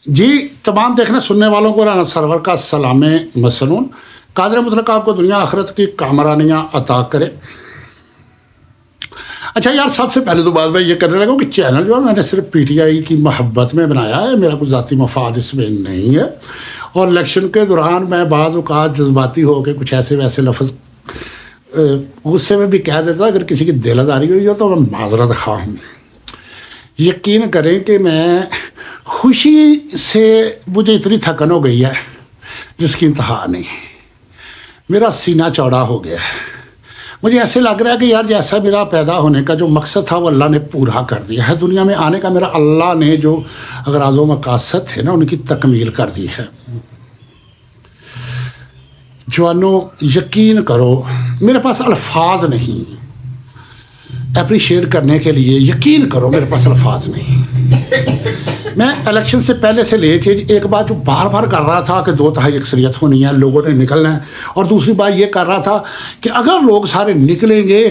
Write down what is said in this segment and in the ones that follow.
जी तमाम देखने सुनने वालों को राना सरवर का सलाम मसनून। कादर मुतलक आपको दुनिया आखिरत की कामरानियाँ अता करे। अच्छा यार, सबसे पहले तो बात मैं ये करने लगा कि चैनल जो है मैंने सिर्फ पीटीआई की मोहब्बत में बनाया है, मेरा कुछ ज़ाती मफाद इसमें नहीं है। और इलेक्शन के दौरान मैं बाज़ औक़ात जज्बाती हो के कुछ ऐसे वैसे लफ्ज़ गुस्से में भी कह देता, अगर किसी की दिल आज़ारी हुई हो तो मैं माजरत ख़्वाह हूँ। यकीन करें कि मैं खुशी से मुझे इतनी थकन हो गई है जिसकी इंतहा नहीं। मेरा सीना चौड़ा हो गया है। मुझे ऐसे लग रहा है कि यार जैसा मेरा पैदा होने का जो मकसद था वो अल्लाह ने पूरा कर दिया है। दुनिया में आने का मेरा अल्लाह ने जो अगराज़ व मकासद थे ना, उनकी तकमील कर दी है। जवानों यकीन करो, मेरे पास अल्फाज नहीं अप्रिशिएट करने के लिए। यकीन करो मेरे पास अल्फाज नहीं। मैं इलेक्शन से पहले से लेके एक बात जो बार बार कर रहा था कि 2/3 अक्सरियत होनी है, लोगों ने निकलना है, और दूसरी बात ये कर रहा था कि अगर लोग सारे निकलेंगे,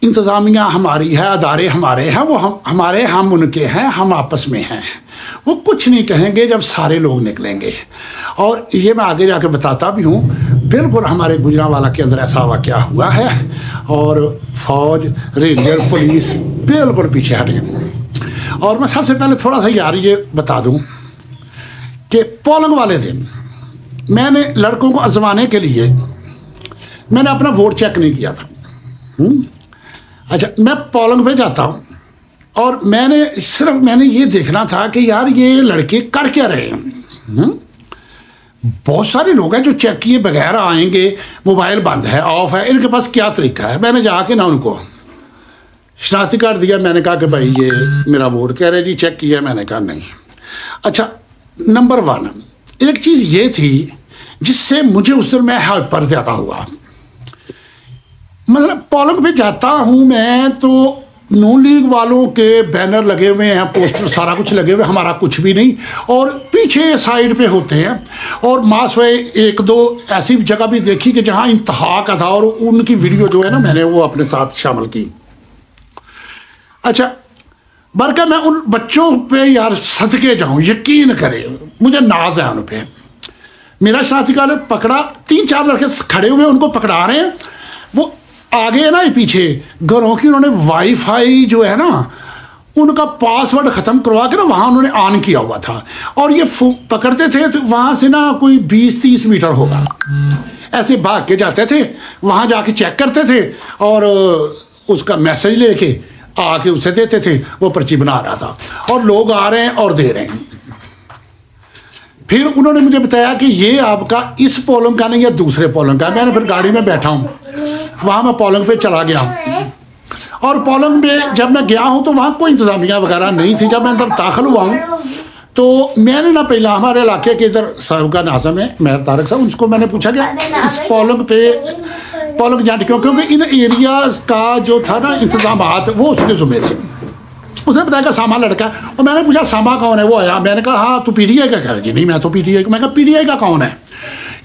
इंतज़ामिया हमारी है, अदारे हमारे हैं, वो हमारे हम उनके हैं, हम आपस में हैं, वो कुछ नहीं कहेंगे जब सारे लोग निकलेंगे। और ये मैं आगे जाके बताता भी हूँ। बिल्कुल हमारे गुजरांवाला के अंदर ऐसा वाक़या हुआ है और फौज, रेंजर, पुलिस बिल्कुल पीछे हटे। और मैं सबसे पहले थोड़ा सा यार ये बता दूं कि पोलिंग वाले दिन मैंने लड़कों को आजमाने के लिए मैंने अपना वोट चेक नहीं किया था। अच्छा, मैं पोलिंग पे जाता हूँ और मैंने ये देखना था कि यार ये लड़के कर क्या रहे हैं। बहुत सारे लोग हैं जो चेक किए बगैर आएंगे, मोबाइल बंद है, ऑफ है, इनके पास क्या तरीका है। मैंने जाके ना उनको शनाख्ती कार्ड दिया। मैंने कहा कि भाई ये मेरा वोट, कह रहे जी चेक किया। मैंने कहा नहीं। अच्छा, नंबर 1 एक चीज़ ये थी जिससे मुझे उस दिन मैं हाइपर ज़्यादा हुआ। मतलब पोलिंग पे जाता हूँ मैं तो नून लीग वालों के बैनर लगे हुए हैं, पोस्टर सारा कुछ लगे हुए, हमारा कुछ भी नहीं, और पीछे साइड पे होते हैं। और मास वे 1-2 ऐसी जगह भी देखी कि जहाँ इंतहा का था, और उनकी वीडियो जो है ना मैंने वो अपने साथ शामिल की। अच्छा, बल्कि मैं उन बच्चों पे यार सदके जाऊं, यकीन करें मुझे नाज है उन पे। मेरा शनाख्ती कार्ड पकड़ा, 3-4 लड़के खड़े हुए उनको पकड़ा रहे हैं, वो आगे है ना ये पीछे घरों की उन्होंने वाईफाई जो है ना उनका पासवर्ड ख़त्म करवा के ना वहाँ उन्होंने ऑन किया हुआ था, और ये पकड़ते थे तो वहाँ से ना कोई 20-30 मीटर होगा, ऐसे भाग के जाते थे, वहाँ जाके चेक करते थे और उसका मैसेज लेके आके उसे देते थे। वो पर्ची बना रहा था और लोग आ रहे हैं और दे रहे हैं। फिर उन्होंने मुझे बताया कि ये आपका इस पोलिंग का नहीं है, दूसरे पोलिंग का। मैंने फिर गाड़ी में बैठा हूँ, वहाँ मैं पोलिंग पे चला गया हूँ। और पोलिंग में जब मैं गया हूँ तो वहाँ कोई इंतज़ामिया वगैरह नहीं थी। जब मैं अंदर दाखिल हुआ हूँ तो मैंने ना पहला हमारे इलाके के इधर साहब का नाज़म है मेहर तारक साहब, उनको मैंने पूछा कि इस पोलिंग एजेंट क्योंकि इन एरियाज़ का जो था ना इंतजाम वो उसके ज़िम्मे थे। उसने बताया कि सामा लड़का है, और मैंने पूछा सामा कौन है, वो आया। मैंने कहा हाँ तू पीटीआई का? कह रहा जी नहीं मैं तो पीटीआई का। मैं कहा पीटीआई का कौन है?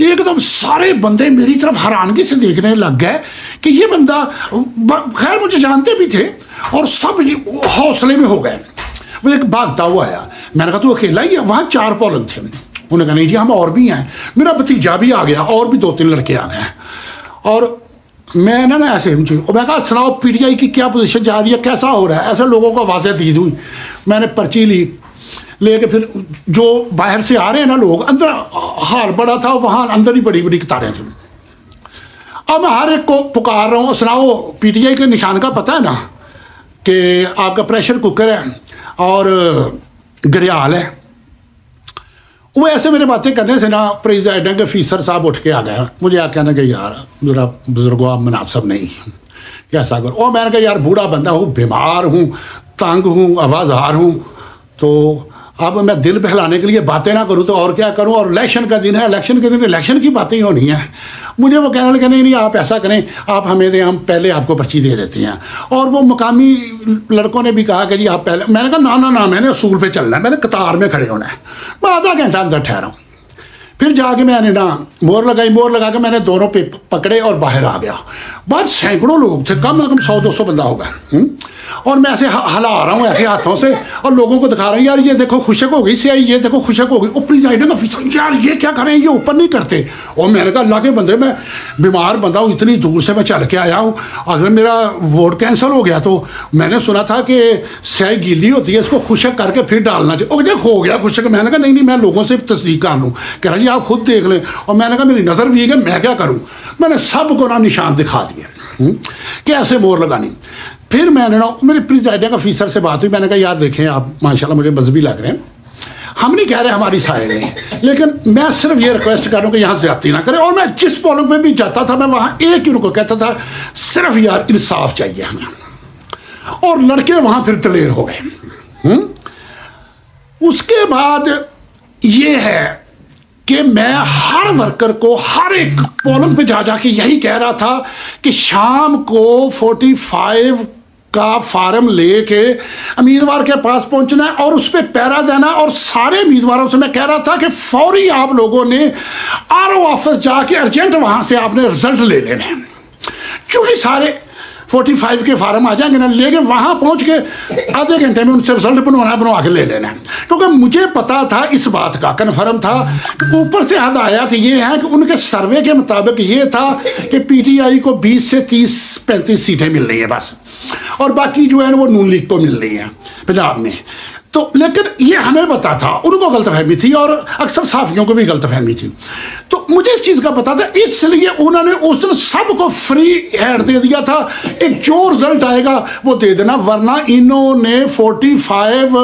एकदम सारे बंदे मेरी तरफ हैरानगी से देखने लग गए कि ये बंदा, खैर मुझे जानते भी थे, और सब हौसले में हो गए। वो एक भागता हुआ आया। मैंने कहा तू अकेला ही है? वहाँ 4 पोलिंग थे। उन्होंने कहा नहीं जी हम और भी हैं। मेरा भतीजा भी आ गया और भी 2-3 लड़के आ गए। और मैं ना ऐसे और मैं कहा सुनाओ पीटीआई की क्या पोजीशन जा रही है, कैसा हो रहा है? ऐसे लोगों को आवाज़ें दी हुई। मैंने पर्ची ली, लेके फिर जो बाहर से आ रहे हैं ना लोग, अंदर हाल बड़ा था, वहाँ अंदर ही बड़ी बड़ी कतारें थी। अब मैं हर एक को पुकार रहा हूँ, सुनाओ पीटीआई के निशान का पता है ना कि आपका प्रेशर कुकर है और घड़ियाल है। वो ऐसे मेरे बातें करने से ना प्रेसिडेंट के ऑफिसर साहब उठ के आ गए। मुझे आ कहना कि यार मेरा बुजुर्गो आप मुनासिब नहीं, कैसा करो। और मैंने कहा यार बूढ़ा बंदा हूँ, बीमार हूँ, तंग हूँ, आवाज़ार हूँ, तो अब मैं दिल बहलाने के लिए बातें ना करूँ तो और क्या करूँ। और इलेक्शन का दिन है, इलेक्शन के दिन इलेक्शन की बातें ही होनी है। मुझे वो कहने लगे नहीं आप ऐसा करें, आप हमें दें, हम पहले आपको पर्ची दे देते हैं। और वो मुकामी लड़कों ने भी कहा कि जी आप पहले। मैंने कहा ना मैंने असूल पे चलना है, मैंने कतार में खड़े होना है। मैं आधा घंटा अंदर ठहरा हूँ। फिर जाके मैंने ना मोहर लगाई, मोहर लगा के मैंने दोनों पे पकड़े और बाहर आ गया। बस सैकड़ों लोग थे, कम से कम 100-200 बंदा होगा। और मैं ऐसे हिला रहा हूँ ऐसे हाथों से और लोगों को दिखा रहा हूँ, यार ये देखो खुशक हो गई स्याही, ये देखो खुशक हो गई। ऊपर प्रिजाइडिंग ऑफिसर, यार ये क्या करें, ये ऊपर नहीं करते। और मैंने कहा अल्लाह के बंदे, मैं बीमार बंदा हूँ, इतनी दूर से मैं चल के आया हूँ, अगर मेरा वोट कैंसिल हो गया तो मैंने सुना था कि स्याही गीली होती है, इसको खुशक करके फिर डालना चाहिए। और हो गया खुशक। मैंने कहा नहीं मैं लोगों से तस्दीक कर लूँ। कह रहा जी आप खुद देख लें। और मैंने कहा मेरी नज़र वीक है, मैं क्या करूँ। मैंने सबको ना निशान दिखा दिए कि ऐसे मोहर लगानी। फिर मैंने ना मेरे प्रिजाइडिंग ऑफिसर से बात हुई, मैंने कहा यार देखें आप माशाल्लाह मुझे मजहबी लग रहे हैं, हम नहीं कह रहे हमारी साइड नहीं, लेकिन मैं सिर्फ ये रिक्वेस्ट कर रहा हूँ कि यहाँ ज्यादती ना करें। और मैं जिस पोलिंग पे भी जाता था मैं वहाँ एक ही उनको कहता था सिर्फ यार इंसाफ चाहिए हमें। और लड़के वहाँ फिर दलेर हो गए। उसके बाद ये है कि मैं हर वर्कर को हर एक पोलिंग पे जा जाके यही कह रहा था कि शाम को 45 का फार्म लेके उम्मीदवार के पास पहुंचना है और उस पर पैरा देना। और सारे उम्मीदवारों से मैं कह रहा था कि फौरी आप लोगों ने आरओ ऑफिस जाके अर्जेंट वहां से आपने रिजल्ट ले लेने हैं। चूंकि सारे 45 के फार्म आ जाएंगे ना, लेके वहां पहुंच के आधे घंटे में उनसे रिजल्ट बनवा के ले लेना है। क्योंकि मुझे पता था, इस बात का कन्फर्म था, ऊपर से हदायत ये है कि उनके सर्वे के मुताबिक ये था कि पीटीआई को 20 से 30-35 सीटें मिल रही है बस, और बाकी जो है वो नून लीग को मिल रही है पंजाब में। तो लेकिन ये हमें पता था, उनको गलतफहमी थी और अक्सर साफियों को भी गलतफहमी थी। तो मुझे इस चीज़ का पता था, इसलिए उन्होंने उस दिन सबको फ्री हैंड दे दिया था कि जो रिजल्ट आएगा वो दे देना, वरना इन्होंने 45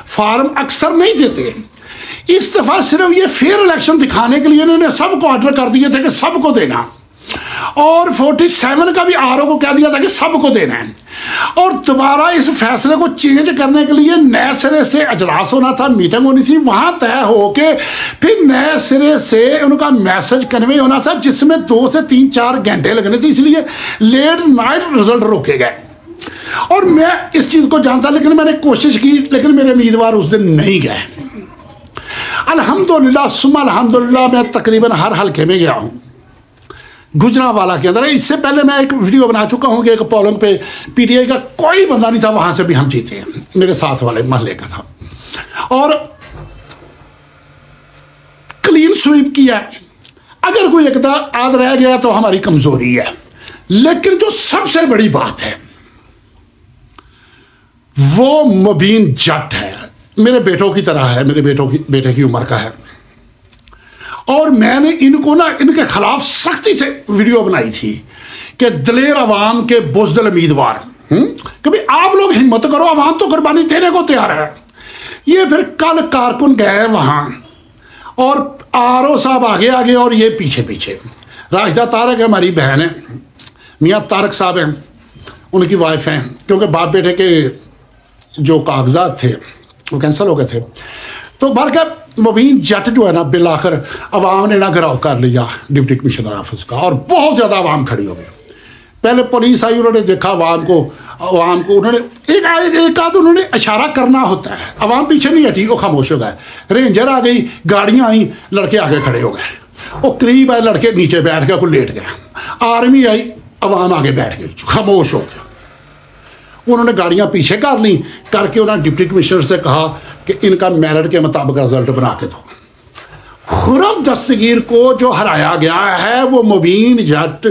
फार्म अक्सर नहीं देते। इस दफ़ा सिर्फ ये फेयर इलेक्शन दिखाने के लिए इन्होंने सबको ऑर्डर कर दिए थे कि सबको देना, और 47 का भी आरओ को कह दिया था कि सबको देना है। और दोबारा इस फैसले को चेंज करने के लिए नए सिरे से अजलास होना था, मीटिंग होनी थी, वहां तय हो के फिर नए सिरे से उनका मैसेज कन्वे होना था, जिसमें 2 से 3-4 घंटे लगने थे, इसलिए लेट नाइट रिजल्ट रोके गए। और मैं इस चीज को जानता, लेकिन मैंने कोशिश की, लेकिन मेरे उम्मीदवार उस दिन नहीं गए। अल्हम्दुलिल्लाह सुम्मा अल्हम्दुलिल्लाह मैं तकरीबन हर हल्के में गया हूँ गुजरांवाला के अंदर। इससे पहले मैं एक वीडियो बना चुका हूँ कि एक पोलिंग पे पीटीआई का कोई बंदा नहीं था, वहां से भी हम जीते हैं, मेरे साथ वाले महल्ले का था, और क्लीन स्वीप किया। अगर कोई एक आध रह गया तो हमारी कमजोरी है, लेकिन जो सबसे बड़ी बात है वो मुबीन जट है, मेरे बेटों की तरह है, मेरे बेटे की उम्र का है। और मैंने इनको ना इनके खिलाफ सख्ती से वीडियो बनाई थी कि दलेर अवाम के बुज़दिल उम्मीदवार, कभी आप लोग हिम्मत करो, अवाम तो कुर्बानी देने को तैयार है। ये फिर कल कारकुन गए वहां और आरओ साहब आगे आगे और ये पीछे पीछे। राशिदा तारक हमारी बहन है, मियाँ तारक साहब हैं, उनकी वाइफ हैं, क्योंकि बाप बेटे के जो कागजात थे वो कैंसिल हो गए थे। तो बरकत मुबीन जट जो है ना, बिलाखिर अवाम ने ना घिराव कर लिया डिप्टी कमिश्नर ऑफिस का, और बहुत ज़्यादा अवाम खड़ी हो गई। पहले पुलिस आई, उन्होंने देखा अवाम को उन्होंने एक आध उन्होंने इशारा करना होता है, अवाम पीछे नहीं हटी, वो खामोश हो गए। रेंजर आ गई, गाड़ियाँ आई, लड़के आगे खड़े हो गए, वो करीब आए, लड़के नीचे बैठ गया, कोई लेट गया। आर्मी आई, अवाम आगे बैठ गई, खामोश हो गया। उन्होंने गाड़ियां पीछे कर ली, करके उन्होंने डिप्टी कमिश्नर से कहा कि इनका मेरिट के मुताबिक रिजल्ट बना के दो। खुर्रम दस्तगीर को जो हराया गया है वो मुबीन जट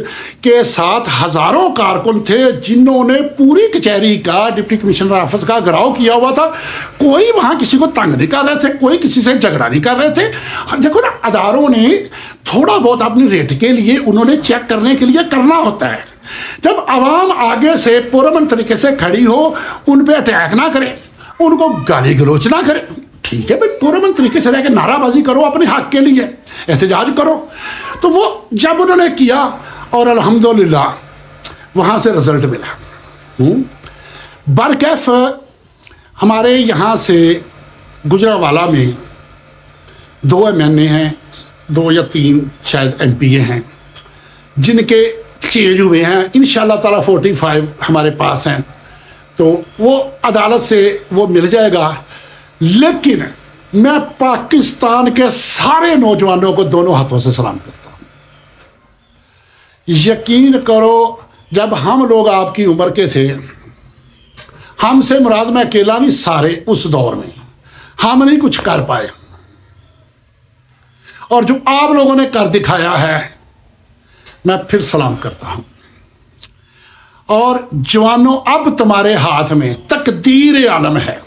के साथ हजारों कारकुन थे, जिन्होंने पूरी कचहरी का, डिप्टी कमिश्नर ऑफिस का घेराव किया हुआ था। कोई वहां किसी को तंग नहीं कर रहे थे, कोई किसी से झगड़ा नहीं कर रहे थे। देखो ना, अदारों ने थोड़ा बहुत अपनी रेट के लिए उन्होंने चेक करने के लिए करना होता है। जब आवाम आगे से पुरअमन तरीके से खड़ी हो, उन पे अटैक ना करे, उनको गाली गलोच ना करे, ठीक है भाई, पुरअमन तरीके से रह के नाराबाजी करो, अपने हक के लिए एहतजाज करो। तो वो जब उन्होंने किया और अल्हम्दुलिल्लाह वहां से रिजल्ट मिला। बरकैफ हमारे यहाँ से गुजरांवाला में 2 MNA हैं, 2 या 3 शायद MPA हैं, जिनके चेंज हुए हैं। इंशाल्लाह ताला 45 हमारे पास हैं, तो वो अदालत से वो मिल जाएगा। लेकिन मैं पाकिस्तान के सारे नौजवानों को दोनों हाथों से सलाम करता हूं। यकीन करो, जब हम लोग आपकी उम्र के थे, हमसे मुराद मैं अकेला नहीं, सारे उस दौर में हम नहीं कुछ कर पाए, और जो आप लोगों ने कर दिखाया है मैं फिर सलाम करता हूं। और जवानों, अब तुम्हारे हाथ में तकदीर आलम है।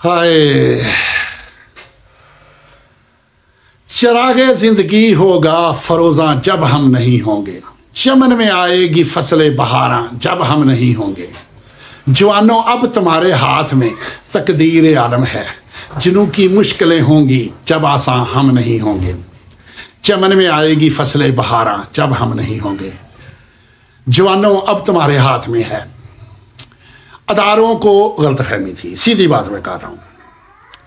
हाय, चिरागे जिंदगी होगा फरोजा जब हम नहीं होंगे, चमन में आएगी फसलें बहारां जब हम नहीं होंगे। जवानों, अब तुम्हारे हाथ में तकदीर आलम है, जिनों की मुश्किलें होंगी जब आसान हम नहीं होंगे। चमन में आएगी फसलें बहारां जब हम नहीं होंगे। जवानों, अब तुम्हारे हाथ में है। अदारों को गलतफहमी थी, सीधी बात मैं कह रहा हूँ,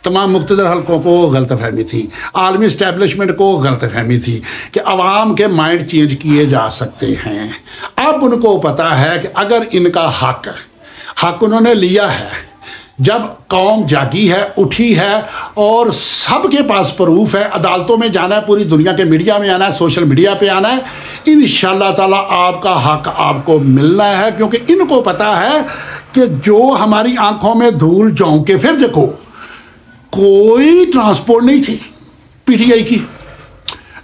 तमाम मुक्तदर हलकों को गलतफहमी थी, आलमी इस्टेब्लिशमेंट को गलतफहमी थी कि अवाम के माइंड चेंज किए जा सकते हैं। अब उनको पता है कि अगर इनका हक उन्होंने लिया है, जब कौम जागी है, उठी है, और सबके पास प्रूफ है, अदालतों में जाना है, पूरी दुनिया के मीडिया में आना है, सोशल मीडिया पे आना है, इंशाअल्लाह ताला आपका हक आपको मिलना है। क्योंकि इनको पता है कि जो हमारी आंखों में धूल झोंक के, फिर देखो कोई ट्रांसपोर्ट नहीं थी पीटीआई की,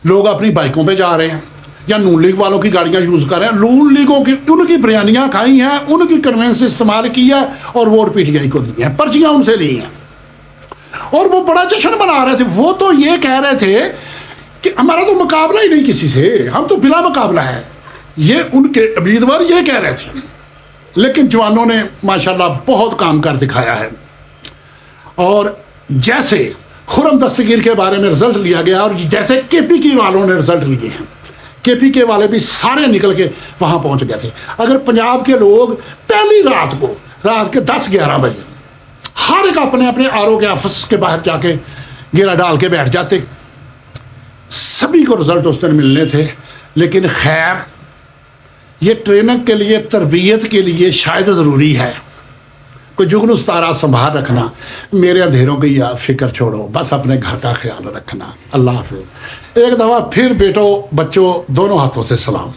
लोग अपनी बाइकों पे जा रहे हैं या नून लीग वालों की गाड़ियां यूज कर रहे हैं, नून लीगों की उनकी बिरयानियां खाई हैं, उनकी कन्वेंस इस्तेमाल की है और वोट पीटीआई को दी हैं, पर्चियां उनसे ली हैं, और वो बड़ा जश्न मना रहे थे। वो तो ये कह रहे थे कि हमारा तो मुकाबला ही नहीं किसी से, हम तो बिला मुकाबला है, ये उनके उम्मीदवार ये कह रहे थे। लेकिन जवानों ने माशाल्लाह बहुत काम कर दिखाया है। और जैसे खुर्रम दस्तगीर के बारे में रिजल्ट लिया गया, और जैसे केपी के वालों ने रिजल्ट लिए हैं, केपी के वाले भी सारे निकल के वहां पहुंच गए थे। अगर पंजाब के लोग पहली रात के 10-11 बजे हर एक अपने अपने आरओ के ऑफिस के बाहर जाके घेरा डाल के बैठ जाते, सभी को रिजल्ट उस दिन मिलने थे। लेकिन खैर, ये ट्रेनिंग के लिए, तरबियत के लिए शायद ज़रूरी है। कोई जुगनू तारा संभाल रखना, मेरे अंधेरों की आप फिक्र छोड़ो, बस अपने घर का ख्याल रखना। अल्लाह हाफिज़। एक दफ़ा फिर बेटो बच्चों दोनों हाथों से सलाम।